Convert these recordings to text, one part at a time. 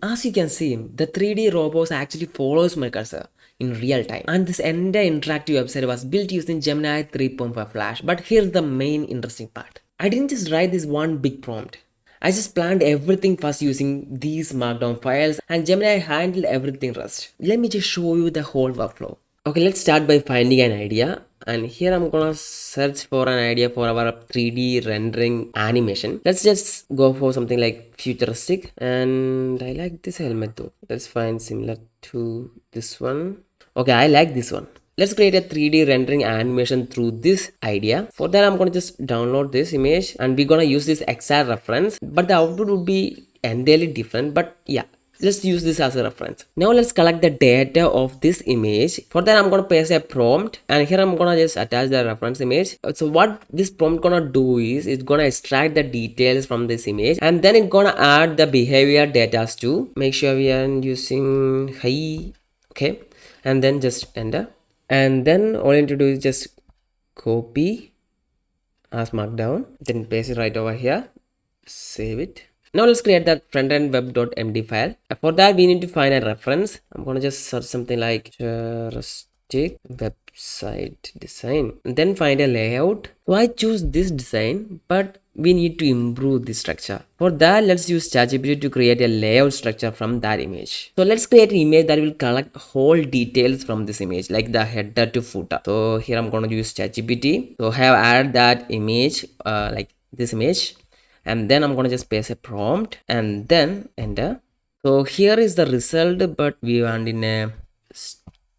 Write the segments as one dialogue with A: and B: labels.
A: As you can see, the 3D robots actually follows my cursor in real time. And this entire interactive website was built using Gemini 3.5 Flash. But here's the main interesting part. I didn't just write this one big prompt. I just planned everything first using these markdown files, and Gemini handled everything rest. Let me just show you the whole workflow. Okay, let's start by finding an idea. And here I'm gonna search for an idea for our 3D rendering animation. Let's just go for something like futuristic. And I like this helmet though. Let's find similar to this one. Okay, I like this one. Let's create a 3D rendering animation through this idea. For that, I'm going to just download this image and we're going to use this XR reference, but the output would be entirely different. But yeah, let's use this as a reference. Now let's collect the data of this image. For that, I'm going to paste a prompt, and here I'm going to just attach the reference image. So what this prompt going to do is it's going to extract the details from this image, and then it's going to add the behavior data too. Make sure we are using high. Okay, and then just enter. And then all you need to do is just copy as markdown, then paste it right over here, save it. Now let's create that front-end web.md file. For that, we need to find a reference. I'm gonna just search something like JavaScript website design, and then find a layout. So I choose this design, but we need to improve the structure. For that, let's use ChatGPT to create a layout structure from that image. So let's create an image that will collect whole details from this image, like the header to footer. So here I'm going to use ChatGPT. So I have added that image, like this image, and then I'm going to just paste a prompt and then enter. So here is the result, but we want in a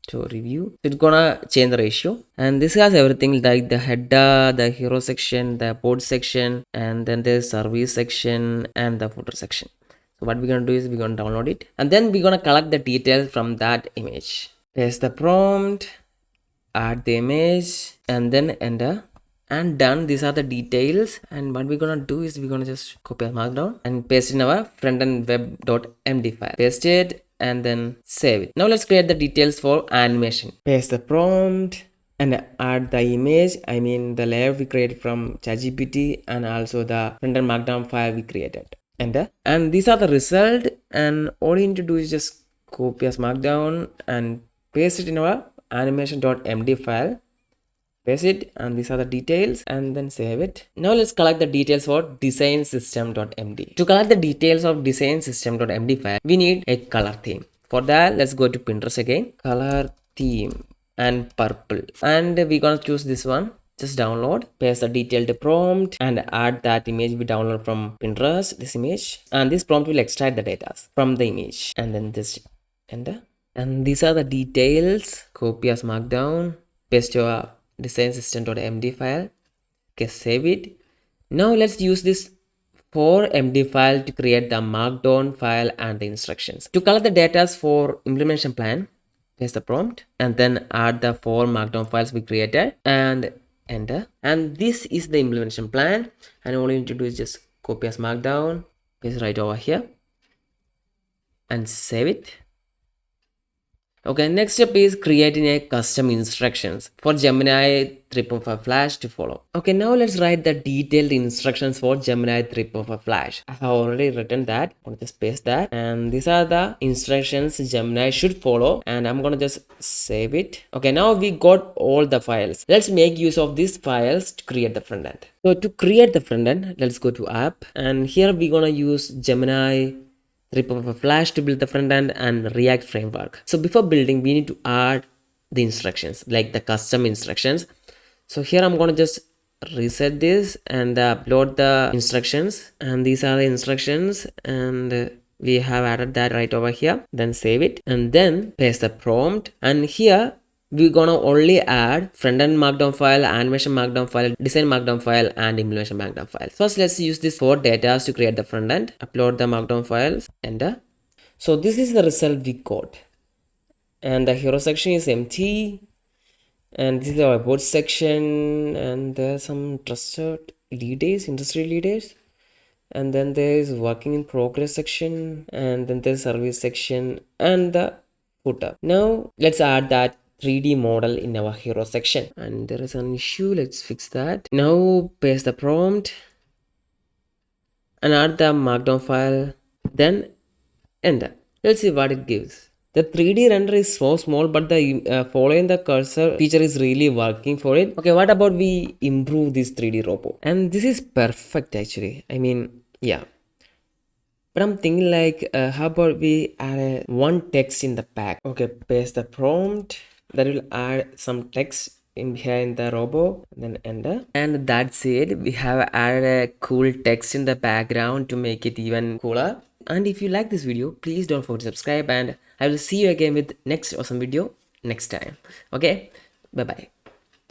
A: story view. It's gonna change the ratio, and this has everything like the header, the hero section, the board section, and then the service section and the footer section. So what we're gonna do is we're gonna download it, and then we're gonna collect the details from that image. Paste the prompt, add the image, and then enter. And done. These are the details, and what we're gonna do is we're gonna just copy a markdown and paste in our front-end web.md file. Paste it and then save it. Now let's create the details for animation. Paste the prompt and add the image, I mean the layout we created from ChatGPT, and also the front-end markdown file we created. Enter. And these are the result, and all you need to do is just copy as markdown and paste it in our animation.md file. Paste it, and these are the details, and then save it. Now let's collect the details for design system.md. To collect the details of design system.md file, we need a color theme. For that, let's go to Pinterest again, color theme and purple, and we're gonna choose this one. Just download, paste the detailed prompt, and add that image we download from Pinterest, this image, and this prompt will extract the data from the image, and then this enter. And these are the details. Copy as markdown, paste your design system.md file. Okay, save it. Now let's use this for md file to create the markdown file and the instructions. To collect the data for implementation plan, paste the prompt and then add the 4 markdown files we created and enter. And this is the implementation plan, and all you need to do is just copy as markdown, paste right over here and save it. Okay, next step is creating a custom instructions for Gemini 3.5 Flash to follow. Okay, now let's write the detailed instructions for Gemini 3.5 Flash. I have already written that. I'm gonna just paste that, and these are the instructions Gemini should follow, and I'm gonna just save it. Okay, now we got all the files. Let's make use of these files to create the front end. So to create the front end, let's go to app, and here we're gonna use Gemini 3.5 Flash to build the front end and React framework. So before building, we need to add the instructions, like the custom instructions. So here I'm going to just reset this and upload the instructions, and these are the instructions, and we have added that right over here. Then save it and then paste the prompt, and here we're gonna only add front-end markdown file, animation markdown file, design markdown file, and implementation markdown file. First, let's use these 4 data to create the front end. Upload the markdown files, enter. So this is the result we got, and the hero section is empty, and this is our board section, and there's some trusted leaders, industry leaders, and then there is working in progress section, and then there's service section and the footer. Now let's add that 3D model in our hero section, and there is an issue. Let's fix that. Now paste the prompt and add the markdown file, then Enter. Let's see what it gives. The 3D render is so small, but the following the cursor feature is really working for it. Okay, what about we improve this 3D robot? And this is perfect actually. I mean, yeah. But I'm thinking like, how about we add one text in the back? Okay, paste the prompt. That will add some text in behind the robot. Then enter. And that's it. We have added a cool text in the background to make it even cooler. And if you like this video, please don't forget to subscribe. And I will see you again with next awesome video next time. Okay, bye bye.